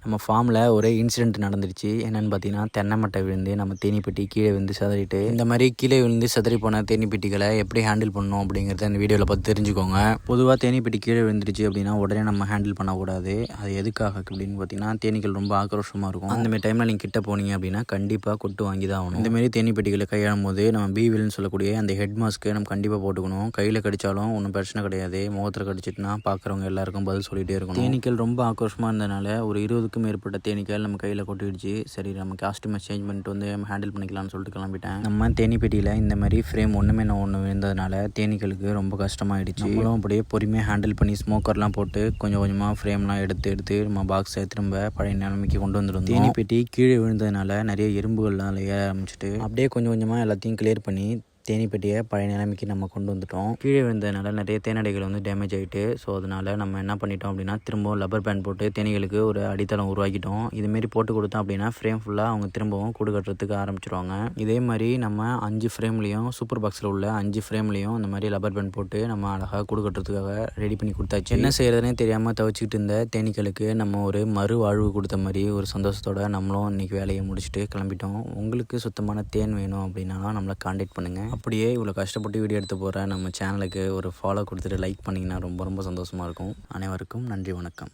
நம்ம ஃபார்மில் ஒரு இன்சிடென்ட் நடந்துருச்சு. என்னென்னு பார்த்தீங்கன்னா, தென்னை மட்டை விழுந்து நம்ம தேனீப்பெட்டி கீழே விழுந்து சிதறிட்டு, இந்த மாதிரி கீழே விழுந்து சிதறி போன தேனீப்பெட்டிகளை எப்படி ஹேண்டில் பண்ணணும் அப்படிங்கிறத இந்த வீடியோவில் பார்த்து தெரிஞ்சுக்கோங்க. பொதுவாக தேனீப்பெட்டி கீழே விழுந்துருச்சு அப்படின்னா உடனே நம்ம ஹேண்டில் பண்ணக்கூடாது. அது எதுக்காக அப்படின்னு பார்த்தீங்கன்னா, தேனீக்கள் ரொம்ப ஆக்ரோஷமாக இருக்கும். அந்தமாதிரி டைமில் நீங்கள் கிட்ட போனீங்க அப்படின்னா கண்டிப்பாக கொட்டு வாங்கி தான் ஆகணும். இந்தமாரி தேனீப்பெட்டிகளை கையாளும் போது நம்ம பீவில்னு சொல்லக்கூடிய அந்த ஹெட் மாஸ்க்கு நம்ம கண்டிப்பாக போட்டுக்கணும். கையில் கடிச்சாலும் ஒன்றும் பிரச்சனை கிடையாது. முகத்தில் கடிச்சிட்டுனா பார்க்குறவங்க எல்லாருக்கும் பதில் சொல்லிகிட்டே இருக்கணும். தேனீக்கள் ரொம்ப ஆக்ரோஷமாக இருந்ததுனால ஒரு 20க்கும் மேற்பட்ட தேனீக்கள் நம்ம கையில் கொட்டிடுச்சு. சரி, நம்ம காஸ்டியூமை சேஞ்ச் பண்ணிட்டு வந்து நம்ம ஹேண்டில் பண்ணிக்கலாம்னு சொல்லிட்டு கிளம்பிட்டேன். நம்ம தேனீப்பெட்டியில் இந்த மாதிரி ஃப்ரேம் ஒன்றுமே ஒன்று விழுந்ததுனால தேனீக்களுக்கு ரொம்ப கஷ்டமாயிடுச்சு. நம்மளும் அப்படியே பொறுமையாக ஹேண்டில் பண்ணி ஸ்மோக்கர்லாம் போட்டு கொஞ்சம் கொஞ்சமாக ஃப்ரேம்லாம் எடுத்து நம்ம பாக்ஸை திரும்ப பழைய நிலைமைக்கு கொண்டு வந்துருந்தோம். தேனீப்பெட்டி கீழே விழுந்ததுனால நிறைய எறும்புகள்லாம் ஏற ஆரம்பிச்சிட்டு அப்படியே கொஞ்சம் கொஞ்சமாக எல்லாத்தையும் கிளியர் பண்ணி தேனீப்பெட்டியை பழைய நிலைமைக்கு நம்ம கொண்டு வந்துட்டோம். கீழே விழுந்ததுனால நிறைய தேனடைகள் வந்து டேமேஜ் ஆகிட்டு, ஸோ அதனால் நம்ம என்ன பண்ணிட்டோம் அப்படின்னா திரும்பவும் லப்பர் பேண்ட் போட்டு தேனீகளுக்கு ஒரு அடித்தளம் உருவாக்கிட்டோம். இதுமாரி போட்டு கொடுத்தோம் அப்படின்னா ஃப்ரேம் ஃபுல்லாக அவங்க திரும்பவும் கூடு கட்டுறதுக்கு ஆரம்பிச்சிருவாங்க. இதே மாதிரி நம்ம 5 ஃப்ரேம்லேயும் சூப்பர் பாக்ஸில் உள்ள 5 ஃப்ரேம்லேயும் இந்த மாதிரி லப்பர் பேண்ட் போட்டு நம்ம அழகாக கூடு கட்டுறதுக்காக ரெடி பண்ணி கொடுத்தாச்சு. என்ன செய்கிறதுனே தெரியாமல் தவிச்சிக்கிட்டு இருந்த தேனீக்களுக்கு நம்ம ஒரு மறு வாழ்வு கொடுத்த மாதிரி ஒரு சந்தோஷத்தோட நம்மளும் இன்றைக்கி வேலையை முடிச்சுட்டு கிளம்பிட்டோம். உங்களுக்கு சுத்தமான தேன் வேணும் அப்படின்னா நம்மளை கான்டாக்ட் பண்ணுங்கள். அப்படியே இவ்வளோ கஷ்டப்பட்டு வீடியோ எடுத்து போகிற நம்ம சேனலுக்கு ஒரு ஃபாலோ கொடுத்துட்டு லைக் பண்ணிங்கன்னா ரொம்ப ரொம்ப சந்தோஷமாக இருக்கும். அனைவருக்கும் நன்றி, வணக்கம்.